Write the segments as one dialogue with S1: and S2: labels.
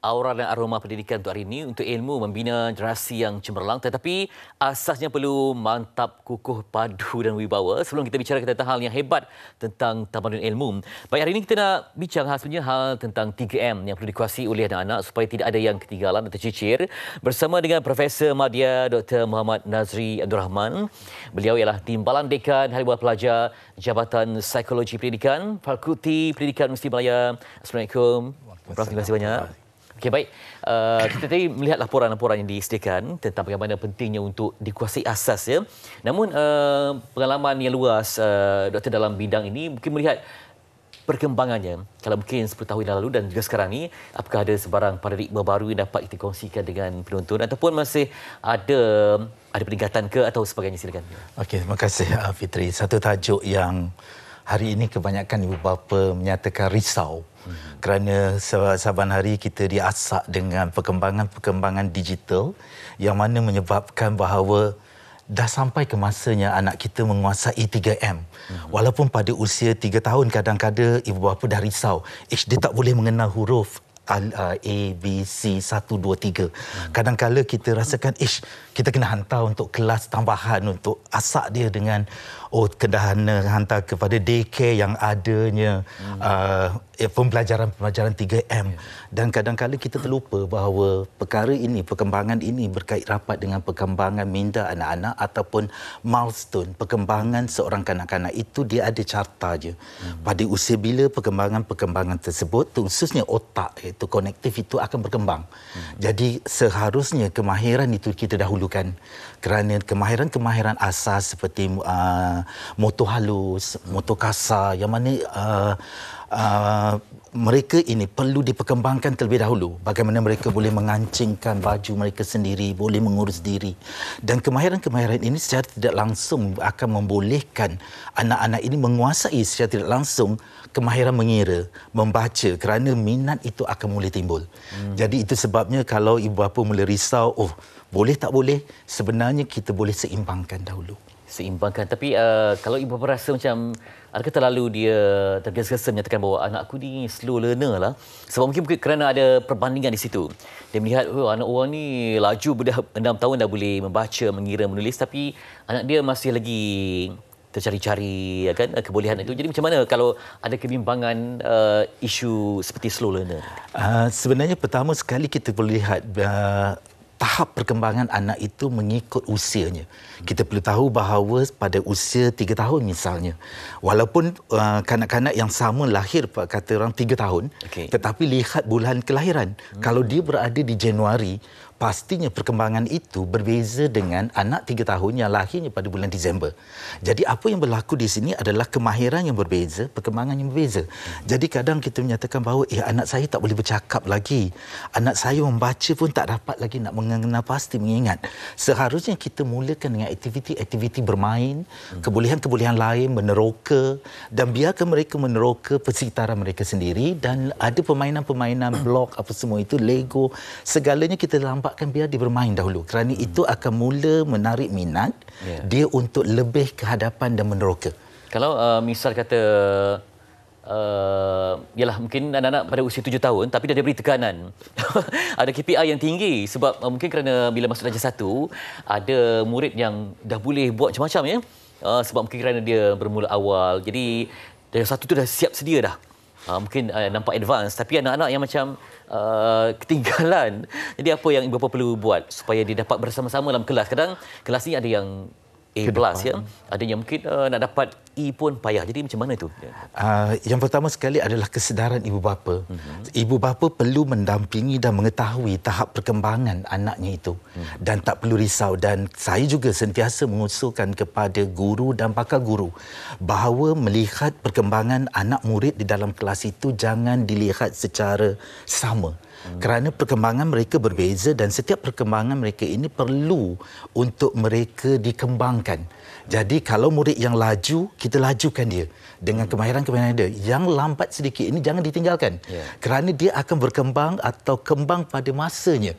S1: aura dan aroma pendidikan untuk hari ini, untuk ilmu membina generasi yang cemerlang, tetapi asasnya perlu mantap, kukuh, padu dan wibawa. Sebelum kita bicara tentang hal yang hebat tentang tamadun ilmu, baik, hari ini kita nak bincang sebenarnya hal tentang 3M yang perlu dikuasai oleh anak-anak supaya tidak ada yang ketinggalan atau tercicir. Bersama dengan Profesor Madya Dr. Muhammad Nazri Abdul Rahman. Beliau ialah Timbalan Dekan Harian Pelajar Jabatan Psikologi Pendidikan Fakulti Pendidikan Universiti Malaya. Assalamualaikum. Prof, terima kasih banyak. Okey, baik. Kita tadi melihat laporan-laporan yang disediakan tentang bagaimana pentingnya untuk dikuasai asas, ya. Namun pengalaman yang luas doktor dalam bidang ini mungkin melihat perkembangannya. Kalau mungkin 10 tahun yang lalu dan juga sekarang ni, apakah ada sebarang paradigma baru yang dapat kita kongsikan dengan penonton ataupun masih ada peningkatan ke atau sebagainya? Silakan.
S2: Okey, terima kasih Fitri. Satu tajuk yang hari ini kebanyakan ibu bapa menyatakan risau kerana saban hari kita diasak dengan perkembangan digital yang mana menyebabkan bahawa dah sampai ke masanya anak kita menguasai 3M. Walaupun pada usia 3 tahun kadang-kadang ibu bapa dah risau. Dia tak boleh mengenal huruf A, B, C, 1, 2, 3. Kadang-kadang kita rasakan, kita kena hantar untuk kelas tambahan untuk asak dia dengan, kena hantar kepada daycare yang adanya pembelajaran 3M. Dan kadang-kadang kita terlupa bahawa perkembangan ini berkait rapat dengan perkembangan minda anak-anak ataupun milestone, perkembangan seorang kanak-kanak itu dia ada carta je. Pada usia bila perkembangan tersebut, khususnya otak, iaitu konektif itu akan berkembang. Jadi seharusnya kemahiran itu kita dahulukan kerana kemahiran asas seperti motor halus, motor kasar yang mana mereka ini perlu diperkembangkan terlebih dahulu. Bagaimana mereka boleh mengancingkan baju mereka sendiri, boleh mengurus diri. Dan kemahiran-kemahiran ini secara tidak langsung akan membolehkan anak-anak ini menguasai secara tidak langsung kemahiran mengira, membaca, kerana minat itu akan mula timbul. Jadi itu sebabnya kalau ibu bapa mula risau, boleh tak boleh, sebenarnya kita boleh seimbangkan dahulu.
S1: Seimbangkan. Tapi kalau ibu bapa rasa macam adakah terlalu dia tergesa-gesa menyatakan bahawa anakku ni slow learner lah, sebab mungkin kerana ada perbandingan di situ. Dia melihat anak orang ni laju dah 6 tahun dah boleh membaca, mengira, menulis, tapi anak dia masih lagi tercari-cari, kan, kebolehan itu. Jadi macam mana kalau ada kebimbangan isu seperti slow learner?
S2: Sebenarnya pertama sekali kita perlu lihat tahap perkembangan anak itu mengikut usianya. Kita perlu tahu bahawa pada usia 3 tahun misalnya, walaupun kanak-kanak yang sama lahir kata orang 3 tahun, tetapi lihat bulan kelahiran. Kalau dia berada di Januari, pastinya perkembangan itu berbeza dengan anak 3 tahun yang lahirnya pada bulan Disember. Jadi apa yang berlaku di sini adalah kemahiran yang berbeza, perkembangan yang berbeza. Jadi kadang kita menyatakan bahawa anak saya tak boleh bercakap lagi. Anak saya membaca pun tak dapat lagi nak mengenal pasti mengingat. Seharusnya kita mulakan dengan aktiviti-aktiviti bermain, kebolehan-kebolehan lain, meneroka, dan biarkan mereka meneroka persekitaran mereka sendiri, dan ada permainan-permainan blok apa semua itu, Lego, segalanya kita lampakkan biar dia bermain dahulu, kerana itu akan mula menarik minat dia untuk lebih ke hadapan dan meneroka.
S1: Kalau misal kata yalah, mungkin anak-anak pada usia 7 tahun tapi dah diberi tekanan ada KPI yang tinggi, sebab mungkin kerana bila masuk darjah 1 ada murid yang dah boleh buat macam-macam, ya, sebab mungkin kerana dia bermula awal, jadi darjah 1 tu dah siap sedia dah. Mungkin nampak advance, tapi anak-anak yang macam ketinggalan. Jadi apa yang ibu bapa perlu buat supaya dia dapat bersama-sama dalam kelas? Kadang kelas ni ada yang A+, ya. Ada yang mungkin nak dapat E pun payah. Jadi macam mana itu?
S2: Yang pertama sekali adalah kesedaran ibu bapa. Ibu bapa perlu mendampingi dan mengetahui tahap perkembangan anaknya itu. Dan tak perlu risau. Dan saya juga sentiasa mengusulkan kepada guru dan pakar guru bahawa melihat perkembangan anak murid di dalam kelas itu jangan dilihat secara sama. Kerana perkembangan mereka berbeza dan setiap perkembangan mereka ini perlu untuk mereka dikembangkan. Jadi kalau murid yang laju, kita lajukan dia dengan kemahiran-kemahiran dia. Yang lambat sedikit ini jangan ditinggalkan. Kerana dia akan berkembang atau kembang pada masanya.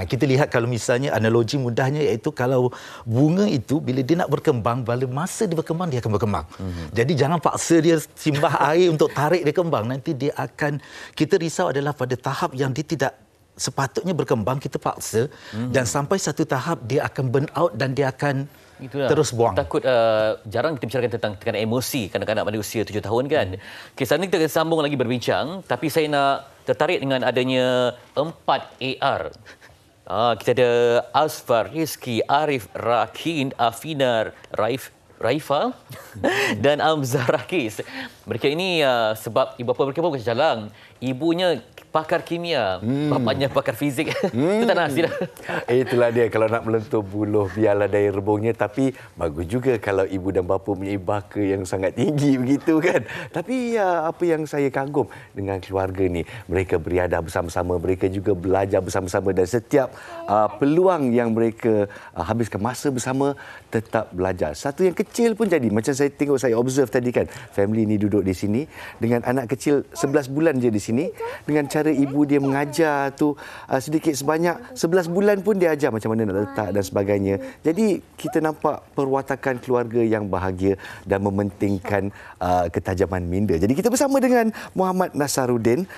S2: Kita lihat kalau misalnya analogi mudahnya iaitu kalau bunga itu bila dia nak berkembang, pada masa dia berkembang dia akan berkembang. Jadi jangan paksa dia simbah air untuk tarik dia kembang. Nanti dia akan, kita risau adalah pada tahap yang dia tidak sepatutnya berkembang kita paksa dan sampai satu tahap dia akan burn out dan dia akan terus buang.
S1: Takut jarang kita bicarakan tentang tekanan emosi kanak-kanak pada usia 7 tahun kan. Okey, sekarang kita akan sambung lagi berbincang, tapi saya nak tertarik dengan adanya 4 AR. Kita ada Asfar, Rizky, Arif, Rakin, Afinar, Raifa dan Amzah Rakis. Mereka ini sebab ibu bapa mereka pun bukan calang. Ibunya pakar kimia, bapaknya pakar fizik. Itu tak nasi dah.
S3: Itulah dia, kalau nak melentur buluh biarlah dari rebungnya, tapi bagus juga kalau ibu dan bapa punya baka yang sangat tinggi begitu kan. Tapi apa yang saya kagum dengan keluarga ni, mereka beriadah bersama-sama, mereka juga belajar bersama-sama dan setiap peluang yang mereka habiskan masa bersama tetap belajar. Satu yang kecil pun jadi, macam saya tengok, saya observe tadi kan, family ni duduk di sini dengan anak kecil 11 bulan je di sini, dengan cara ibu dia mengajar tu sedikit sebanyak 11 bulan pun dia ajar macam mana nak letak dan sebagainya. Jadi kita nampak perwatakan keluarga yang bahagia dan mementingkan ketajaman minda. Jadi kita bersama dengan Muhammad Nasaruddin,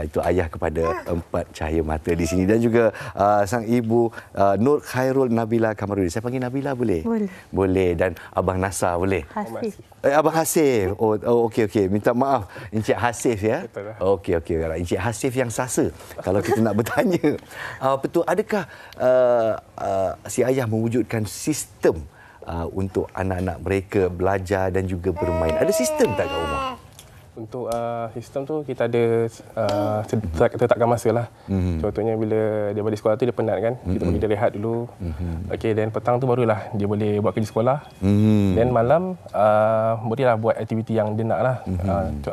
S3: itu ayah kepada 4 cahaya mata di sini, dan juga sang ibu Nur Khairul Nabila Kamarudin. Saya panggil Nabila boleh?
S4: Boleh.
S3: Boleh. Dan Abang Nasar boleh?
S4: Hasif.
S3: Abang Hasif. Okey. Minta maaf. Encik Hasif ya? Okey. Encik Hasif yang sasa. Kalau kita nak bertanya, betul, adakah si ayah mewujudkan sistem untuk anak-anak mereka belajar dan juga bermain? Ada sistem tak kat rumah?
S5: Untuk sistem tu kita ada tetapkan masa lah. Contohnya bila dia balik sekolah tu dia penat kan, kita bagi dia rehat dulu. Okey, dan petang tu barulah dia boleh buat kerja sekolah. Dan malam bolehlah buat aktiviti yang dia nak lah.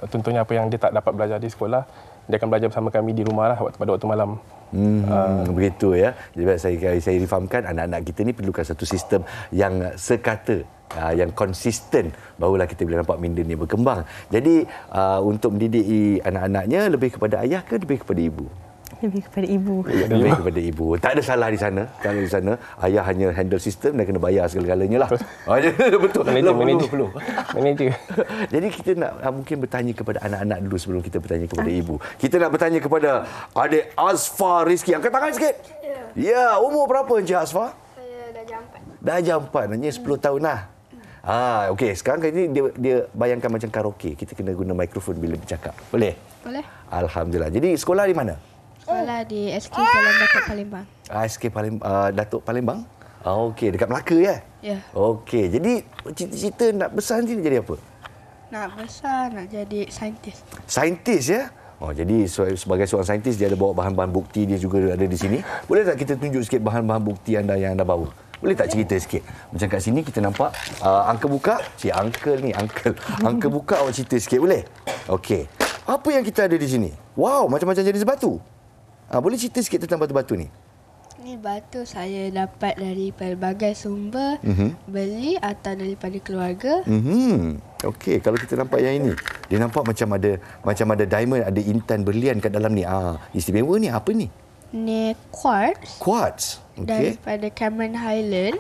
S5: Contohnya apa yang dia tak dapat belajar di sekolah, dia akan belajar bersama kami di rumah lah pada waktu malam.
S3: Begitu ya. Jadi saya difahamkan anak-anak kita ni perlukan satu sistem yang sekata, yang konsisten, barulah kita boleh nampak minda ni berkembang. Jadi untuk mendidik anak-anaknya, lebih kepada ayah ke lebih kepada ibu?
S4: Lebih kepada ibu.
S3: Lebih kepada ibu. Tak ada salah di sana. Tak ada di sana. Ayah hanya handle sistem dan kena bayar segala-galanya lah. Betul. Manager. Jadi kita nak mungkin bertanya kepada anak-anak dulu sebelum kita bertanya kepada ibu. Kita nak bertanya kepada adik Asfar Rizky. Angkat tangan sikit. Ya, umur berapa Encik Asfar?
S6: Saya darjah 4.
S3: Darjah 4. Maknanya 10 tahun lah. Okey. Sekarang kali ni dia bayangkan macam karaoke. Kita kena guna mikrofon bila bercakap. Boleh?
S6: Boleh.
S3: Alhamdulillah. Jadi sekolah di mana?
S6: Sekolah di SK Jalan Datuk Palembang.
S3: SK Datuk Palembang? Okey, dekat Melaka ya?
S6: Ya.
S3: Okey. Jadi cita-cita nak besar nanti nak jadi apa?
S6: Nak besar, nak jadi saintis.
S3: Saintis ya? Jadi sebagai seorang saintis, dia ada bawa bahan-bahan bukti, dia juga ada di sini. Boleh tak kita tunjuk sikit bahan-bahan bukti anda yang anda bawa? Boleh tak cerita sikit? Macam kat sini kita nampak angka buka. Angka buka, awak cerita sikit boleh? Okey. Apa yang kita ada di sini? Wow, macam-macam jenis batu. Boleh cerita sikit tentang batu-batu ni?
S6: Ni batu saya dapat dari pelbagai sumber, beli atau daripada keluarga.
S3: Okey, kalau kita nampak yang ini, dia nampak macam ada diamond, ada intan berlian kat dalam ni. Istimewa ni apa ni?
S6: Ni quartz.
S3: Quartz. Okey.
S6: Daripada Cameron Highland.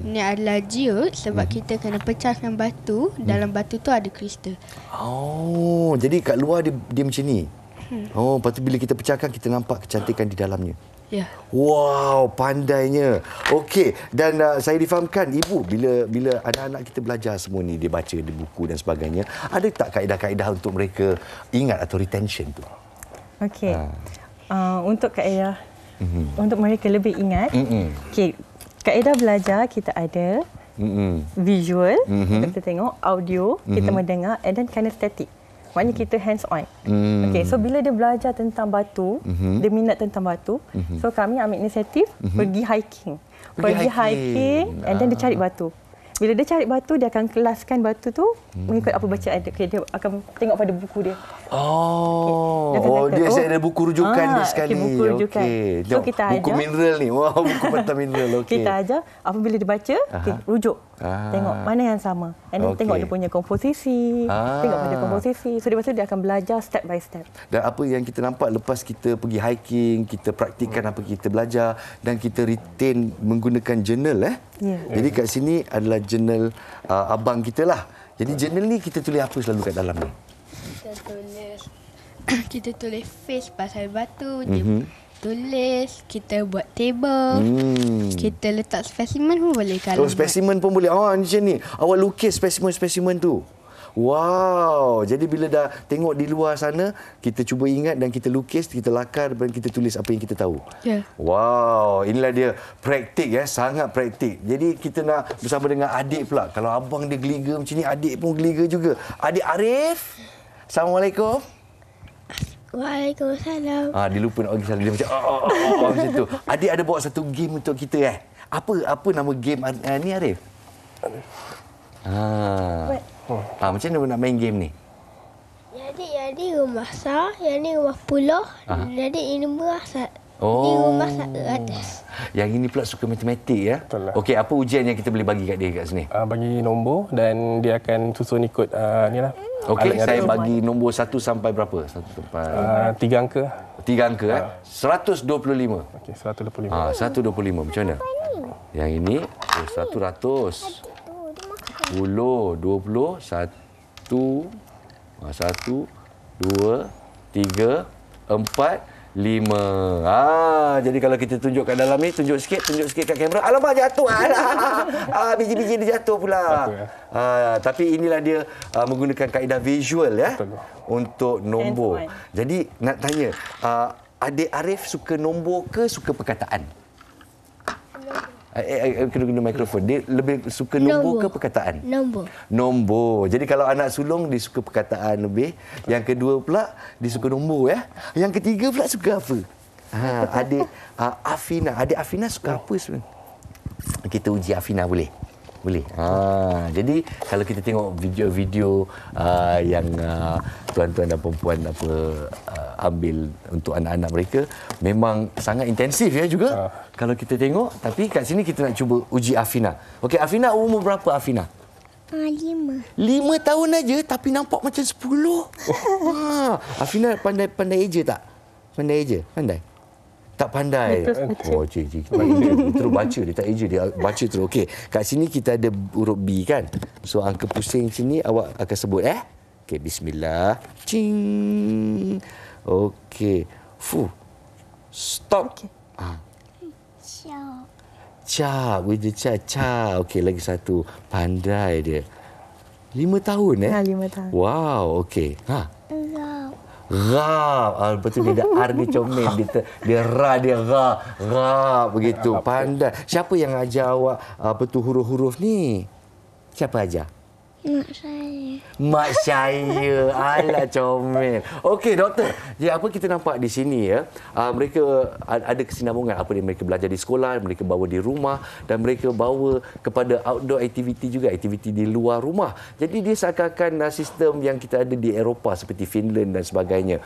S6: Ni adalah geode sebab kita kena pecahkan batu. Dalam batu tu ada kristal.
S3: Jadi kat luar dia macam ni. Lepas tu bila kita pecahkan, kita nampak kecantikan di dalamnya.
S6: Ya.
S3: Wow, pandainya. Okey, dan saya difahamkan ibu bila anak-anak kita belajar semua ni, dia baca di buku dan sebagainya, ada tak kaedah-kaedah untuk mereka ingat atau retention tu?
S4: Okey. Untuk kaedah untuk mereka lebih ingat. Okey, kaedah belajar kita ada visual, kita tengok, audio, kita mendengar, and then kinesthetic. Maknanya kita hands on. Okey, so bila dia belajar tentang batu, dia minat tentang batu, so kami ambil inisiatif pergi hiking. Pergi hiking and then dia cari batu. Bila dia cari batu, dia akan kelaskan batu tu mengikut apa bacaan dia. Okay, dia akan tengok pada buku dia.
S3: Dia ada buku rujukan dia sekali.
S4: Buku rujukan.
S3: So kita buku mineral ni. Wow, buku mata mineral.
S4: Kita ajar apabila dia baca, rujuk. Tengok mana yang sama. And then tengok dia punya komposisi. Tengok pada komposisi. So dia akan belajar step by step.
S3: Dan apa yang kita nampak lepas kita pergi hiking, kita praktikkan apa kita belajar dan kita retain menggunakan journal. Jadi kat sini adalah journal abang kita lah. Jadi journal ni kita tulis apa selalu kat dalam ni?
S6: Kita tulis face pasal batu, tulis, kita buat table, kita letak spesimen pun boleh kalau
S3: Spesimen pun boleh. Macam ni. Awak lukis spesimen-spesimen tu. Wow. Jadi bila dah tengok di luar sana, kita cuba ingat dan kita lukis, kita lakar dan kita tulis apa yang kita tahu.
S6: Ya.
S3: Wow. Inilah dia praktik ya. Sangat praktik. Jadi kita nak bersama dengan adik pula. Kalau abang dia geliga macam ni, adik pun geliga juga. Adik Arif. Assalamualaikum.
S6: Waalaikumsalam.
S3: Dia lupa nak bagi salam. Dia macam macam tu. Adik ada bawa satu game untuk kita Apa nama game ni Arif? Macam mana nak main game ni?
S6: Yang ni rumah sah, yang ni rumah pulau, jadi ini rumah ni rumah atas.
S3: Yang ini pula suka matematik ya?
S5: Betul lah.
S3: Okey, apa ujian yang kita boleh bagi kat dia kat sini?
S5: Bagi nombor dan dia akan susun ikut ni lah.
S3: Okey,
S5: alat
S3: saya
S5: yang ada.
S3: bagi nombor 1 sampai berapa? 1 sampai
S5: 3 angka.
S3: 3 angka 125.
S5: Okey, 125.
S3: 125 macam mana? Yang ini 100. 10, 20, 1, 1, 2, 3, 4, 5. Jadi kalau kita tunjuk kat dalam ni, tunjuk sikit kat kamera. Alamak, jatuh. Biji-biji dia jatuh pula. Tapi inilah dia menggunakan kaedah visual ya.
S5: Betul.
S3: Untuk nombor. Jadi nak tanya, adik Arif suka nombor ke suka perkataan? Kena guna mikrofon. Dia lebih suka nombor ke perkataan? Nombor. Jadi kalau anak sulung, dia suka perkataan lebih. Yang kedua pula, dia suka nombor ya. Yang ketiga pula suka apa? Adik Afina. Adik Afina suka apa sebenarnya? Kita uji Afina boleh? Boleh. Jadi kalau kita tengok video-video yang tuan-tuan dan perempuan ambil untuk anak-anak mereka, memang sangat intensif ya juga. Kalau kita tengok, tapi kat sini kita nak cuba uji Afina. Okey, Afina umur berapa Afina?
S6: 5.
S3: 5 tahun aja tapi nampak macam 10. Afina pandai eja tak? Pandai eja? Pandai? Tak pandai. Cik. Terus baca. Dia tak eja. Dia baca terus. Okey. Kat sini kita ada huruf B kan. So, angka pusing sini awak akan sebut Okey. Bismillah. Cing. Okey. Stop. Okay. Cha. With the cha. Cha. Okey. Lagi satu. Pandai dia. 5 tahun
S4: 5 tahun.
S3: Wow. Okey. Rap. Betul dia ada R dia comel. Dia ra, dia ra begitu. Pandai. Siapa yang ajar awak huruf-huruf ni? Siapa ajar?
S6: Mak saya.
S3: Mak saya. Alah comel. Okey doktor. Jadi apa kita nampak di sini ya? Mereka ada kesinambungan apa yang mereka belajar di sekolah, mereka bawa di rumah dan mereka bawa kepada outdoor activity juga, aktiviti di luar rumah. Jadi dia seakan-akan sistem yang kita ada di Eropah seperti Finland dan sebagainya.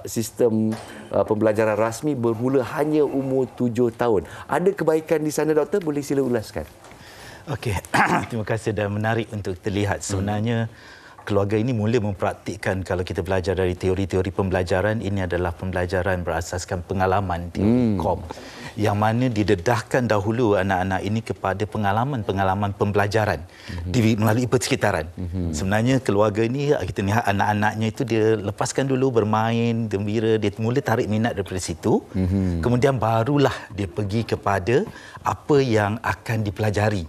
S3: Sistem pembelajaran rasmi bermula hanya umur 7 tahun. Ada kebaikan di sana doktor? Boleh sila ulaskan.
S2: Okey, terima kasih dan menarik untuk kita lihat. Sebenarnya keluarga ini mula mempraktikkan kalau kita belajar dari teori-teori pembelajaran, ini adalah pembelajaran berasaskan pengalaman, teori KOM. Yang mana didedahkan dahulu anak-anak ini kepada pengalaman-pengalaman pembelajaran melalui persekitaran. Sebenarnya keluarga ini, kita lihat anak-anaknya itu dia lepaskan dulu bermain, gembira, dia mula tarik minat daripada situ. Kemudian barulah dia pergi kepada apa yang akan dipelajari.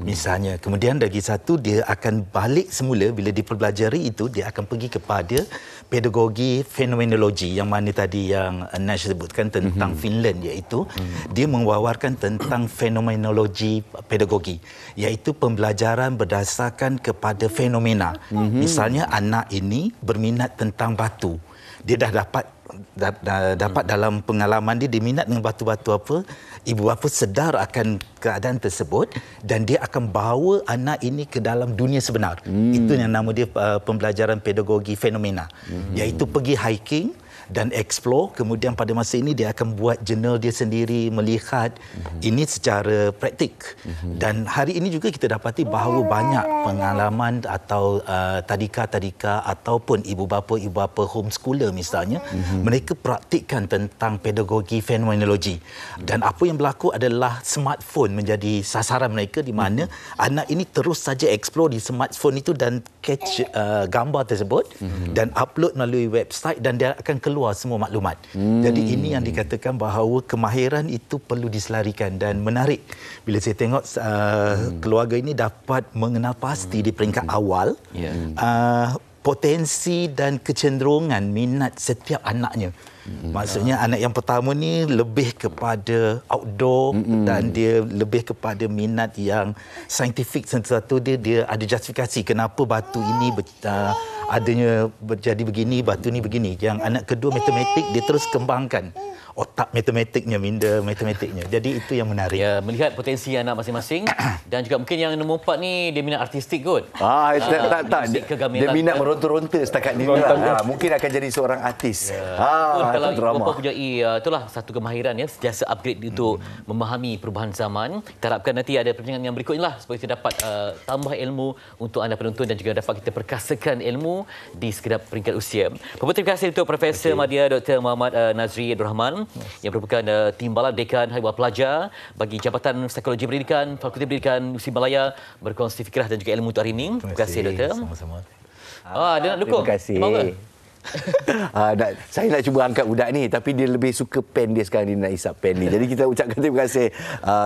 S2: Misalnya, kemudian lagi satu, dia akan balik semula bila dipelajari itu, dia akan pergi kepada pedagogi fenomenologi yang mana tadi yang Nash sebutkan tentang Finland, iaitu dia mewawarkan tentang fenomenologi pedagogi, iaitu pembelajaran berdasarkan kepada fenomena. Misalnya anak ini berminat tentang batu. Dia dah dapat dalam pengalaman dia minat dengan batu-batu apa, ibu bapa sedar akan keadaan tersebut dan dia akan bawa anak ini ke dalam dunia sebenar. Itu yang nama dia pembelajaran pedagogi fenomena, iaitu pergi hiking dan explore, kemudian pada masa ini dia akan buat jurnal dia sendiri, melihat ini secara praktik. Dan hari ini juga kita dapati bahawa banyak pengalaman atau tadika-tadika ataupun ibu bapa homeschooler misalnya, mereka praktikkan tentang pedagogi fenomenologi. Dan apa yang berlaku adalah smartphone menjadi sasaran mereka, di mana anak ini terus saja explore di smartphone itu dan catch gambar tersebut dan upload melalui website, dan dia akan keluar keluar semua maklumat. Jadi ini yang dikatakan bahawa kemahiran itu perlu diselarikan, dan menarik bila saya tengok keluarga ini dapat mengenal pasti di peringkat awal potensi dan kecenderungan minat setiap anaknya. Maksudnya anak yang pertama ni lebih kepada outdoor dan dia lebih kepada minat yang saintifik. Satu dia ada justifikasi kenapa batu ini adanya berjadi begini, batu ni begini. Yang anak kedua matematik, dia terus kembangkan otak matematiknya, minda matematiknya. Jadi itu yang menarik.
S1: Ya, melihat potensi anak masing-masing dan juga mungkin yang nombor 4 ni dia minat artistik kot.
S3: Tak. Dia minat meronta-ronta setakat ni. Mungkin akan jadi seorang artis.
S1: Kalau ibu bapa punya itulah satu kemahiran ya, sentiasa upgrade untuk memahami perubahan zaman. Kita harapkan nanti ada perbincangan yang berikutnya lah supaya kita dapat tambah ilmu untuk anda penonton dan juga dapat kita perkasakan ilmu di sekedar peringkat usia. Terima kasih untuk Profesor Madya Dr. Muhammad Nazri Abdul Rahman yang merupakan Timbalan Dekan Haiwan Pelajar bagi Jabatan Psikologi Pendidikan Fakulti Pendidikan Musim Malaya berkongsi fikrah dan juga ilmu untuk hari ini. Terima kasih Doktor.
S2: Sama-sama.
S1: Dia nak dukung.
S3: Terima kasih. Saya nak cuba angkat budak ni, tapi dia lebih suka pen dia sekarang, dia nak isap pen ni. Jadi kita ucapkan terima kasih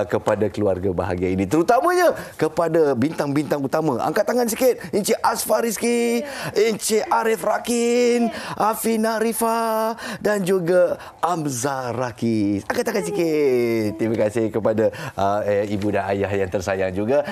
S3: kepada keluarga bahagia ini, terutamanya kepada bintang-bintang utama. Angkat tangan sikit, Encik Asfar Rizki, Encik Arif Rakin, Afina Rifa dan juga Amzah Rakis. Angkat tangan sikit. Terima kasih kepada ibu dan ayah yang tersayang juga.